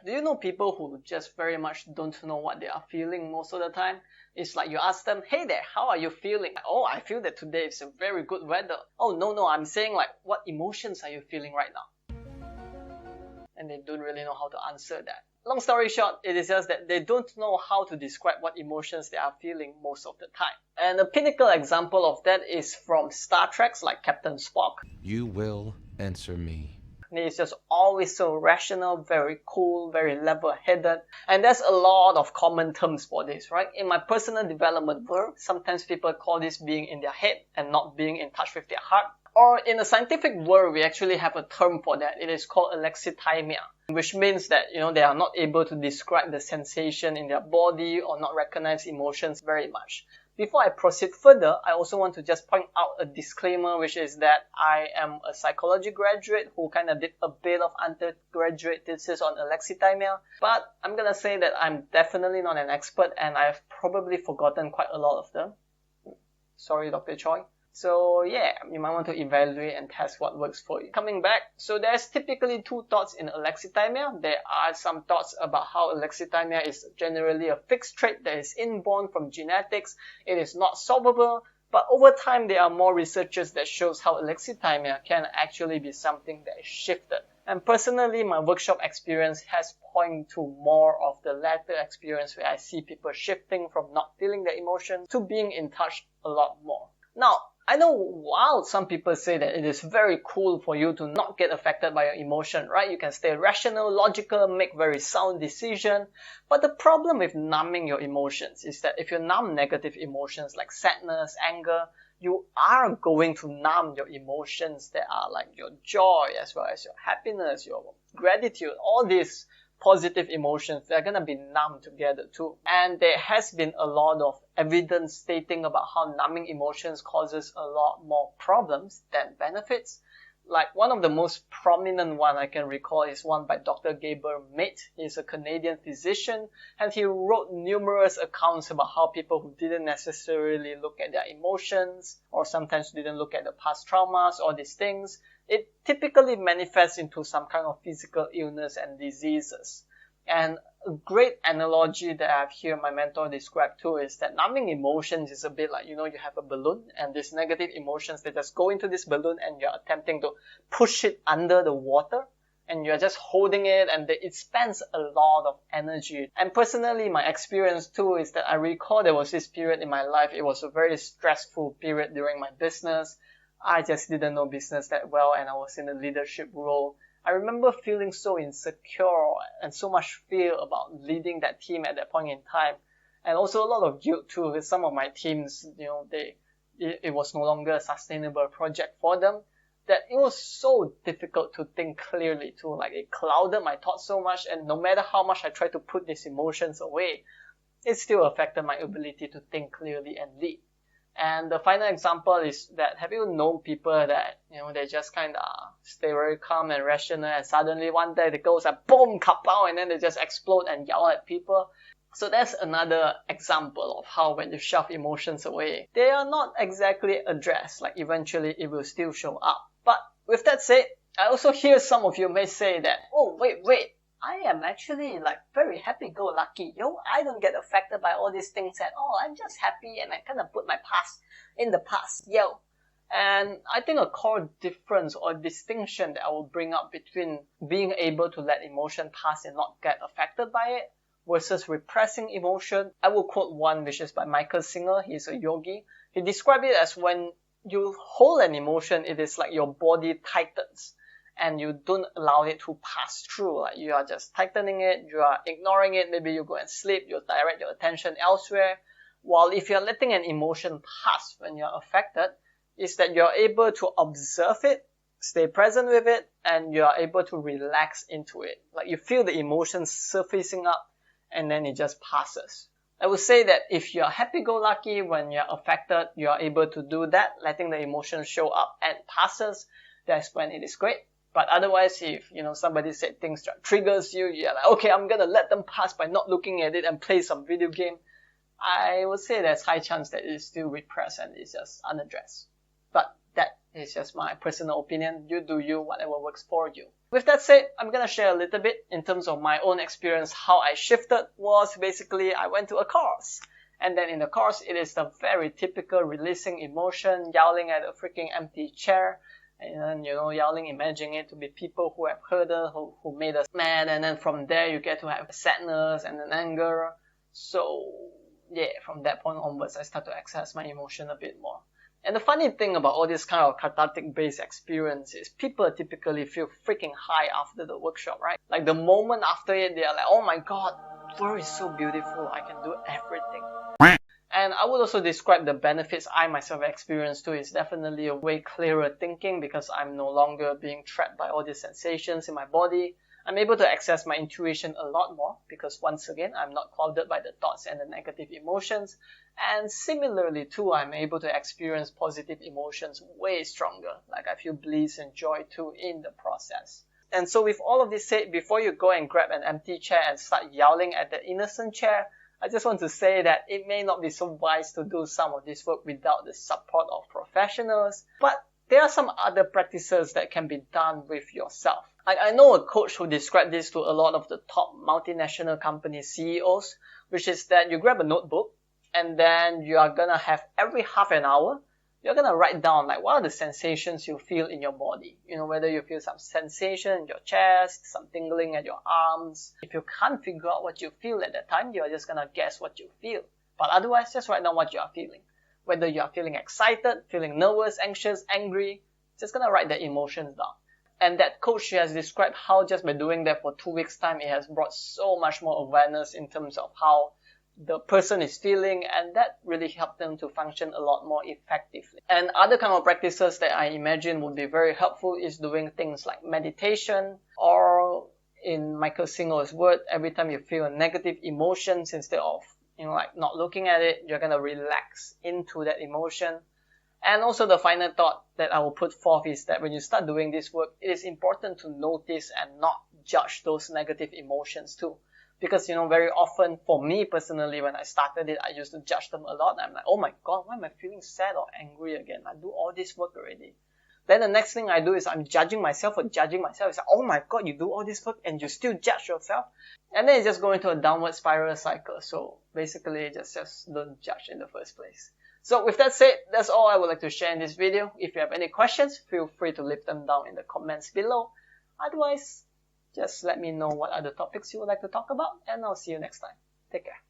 Do you know people who just very much don't know what they are feeling most of the time? It's like you ask them, hey there, how are you feeling? Oh, I feel that today is a very good weather. Oh, no, I'm saying like, what emotions are you feeling right now? And they don't really know how to answer that. Long story short, it is just that they don't know how to describe what emotions they are feeling most of the time. And a pinnacle example of that is from Star Trek, like Captain Spock. You will answer me. He's just always so rational, very cool, very level-headed. And there's a lot of common terms for this, right? In my personal development work, sometimes people call this being in their head and not being in touch with their heart. Or in the scientific world, we actually have a term for that. It is called Alexithymia, which means that, they are not able to describe the sensation in their body or not recognize emotions very much. Before I proceed further, I also want to just point out a disclaimer, which is that I am a psychology graduate who kind of did a bit of undergraduate thesis on alexithymia, but I'm gonna say that I'm definitely not an expert and I've probably forgotten quite a lot of them. Sorry, Dr. Choi. So yeah, you might want to evaluate and test what works for you. Coming back, so there's typically two thoughts in alexithymia. There are some thoughts about how alexithymia is generally a fixed trait that is inborn from genetics. It is not solvable, but over time there are more researches that shows how alexithymia can actually be something that is shifted. And personally, my workshop experience has pointed to more of the latter experience where I see people shifting from not feeling their emotions to being in touch a lot more. Now, I know while some people say that it is very cool for you to not get affected by your emotion, right? You can stay rational, logical, make very sound decisions. But the problem with numbing your emotions is that if you numb negative emotions like sadness, anger, you are going to numb your emotions that are like your joy as well as your happiness, your gratitude, all these positive emotions, they're going to be numbed together too. And there has been a lot of evidence stating about how numbing emotions causes a lot more problems than benefits. Like one of the most prominent one I can recall is one by Dr. Gabriel Mate. He's a Canadian physician and he wrote numerous accounts about how people who didn't necessarily look at their emotions or sometimes didn't look at the past traumas or these things, it typically manifests into some kind of physical illness and diseases. And a great analogy that I've heard my mentor describe too is that numbing emotions is a bit like, you have a balloon and these negative emotions, they just go into this balloon and you're attempting to push it under the water and you're just holding it and it spends a lot of energy. And personally, my experience too is that I recall there was this period in my life, it was a very stressful period during my business. I just didn't know business that well and I was in a leadership role. I remember feeling so insecure and so much fear about leading that team at that point in time. And also a lot of guilt too with some of my teams, it was no longer a sustainable project for them. That it was so difficult to think clearly too. Like it clouded my thoughts so much and no matter how much I tried to put these emotions away, it still affected my ability to think clearly and lead. And the final example is that have you known people that, they just kind of stay very calm and rational and suddenly one day it goes like boom, kapow, and then they just explode and yell at people. So that's another example of how when you shove emotions away, they are not exactly addressed, like eventually it will still show up. But with that said, I also hear some of you may say that, oh, wait, I am actually like very happy-go-lucky. I don't get affected by all these things at all. I'm just happy and I kind of put my past in the past. And I think a core difference or distinction that I will bring up between being able to let emotion pass and not get affected by it versus repressing emotion. I will quote one which is by Michael Singer. He's a yogi. He described it as when you hold an emotion, it is like your body tightens. And you don't allow it to pass through. Like you are just tightening it, you are ignoring it, maybe you go and sleep, you direct your attention elsewhere. While if you're letting an emotion pass when you're affected, is that you're able to observe it, stay present with it, and you are able to relax into it. Like you feel the emotions surfacing up, and then it just passes. I would say that if you're happy-go-lucky when you're affected, you are able to do that, letting the emotion show up and passes, that's when it is great. But otherwise, if, somebody said things that triggers you, you're like, okay, I'm going to let them pass by not looking at it and play some video game. I would say there's high chance that it is still repressed and it's just unaddressed. But that It's just my personal opinion. You do you, whatever works for you. With that said, I'm gonna share a little bit in terms of my own experience. How I shifted was basically I went to a course. And then in the course, it is the very typical releasing emotion, yelling at a freaking empty chair. And then, yelling, imagining it to be people who have hurt us, who made us mad. And then from there, you get to have sadness and then anger. So, yeah, from that point onwards, I start to access my emotion a bit more. And the funny thing about all this kind of cathartic-based experience is people typically feel freaking high after the workshop, right? Like the moment after it, they are like, oh my god, the world is so beautiful, I can do everything. And I would also describe the benefits I myself experienced too. It's definitely a way clearer thinking because I'm no longer being trapped by all these sensations in my body. I'm able to access my intuition a lot more because once again, I'm not clouded by the thoughts and the negative emotions. And similarly too, I'm able to experience positive emotions way stronger. Like I feel bliss and joy too in the process. And so with all of this said, before you go and grab an empty chair and start yelling at the innocent chair, I just want to say that it may not be so wise to do some of this work without the support of professionals, but there are some other practices that can be done with yourself. I know a coach who described this to a lot of the top multinational company CEOs, which is that you grab a notebook and then you are gonna have every half an hour, you're gonna write down like what are the sensations you feel in your body. Whether you feel some sensation in your chest, some tingling at your arms. If you can't figure out what you feel at that time, you're just gonna guess what you feel. But otherwise, just write down what you are feeling. Whether you are feeling excited, feeling nervous, anxious, angry, just gonna write the emotions down. And that coach, she has described how just by doing that for 2 weeks time, it has brought so much more awareness in terms of how the person is feeling, and that really helped them to function a lot more effectively. And other kind of practices that I imagine would be very helpful is doing things like meditation, or in Michael Singer's word, every time you feel a negative emotions, instead of like not looking at it, you're gonna relax into that emotion. And also the final thought that I will put forth is that when you start doing this work, it is important to notice and not judge those negative emotions too. Because, very often, for me personally, when I started it, I used to judge them a lot. I'm like, oh my god, why am I feeling sad or angry again? I do all this work already. Then the next thing I do is I'm judging myself for judging myself. It's like, oh my god, you do all this work and you still judge yourself? And then it's just going into a downward spiral cycle. So basically, just don't judge in the first place. So with that said, that's all I would like to share in this video. If you have any questions, feel free to leave them down in the comments below. Otherwise, just let me know what other topics you would like to talk about, and I'll see you next time. Take care.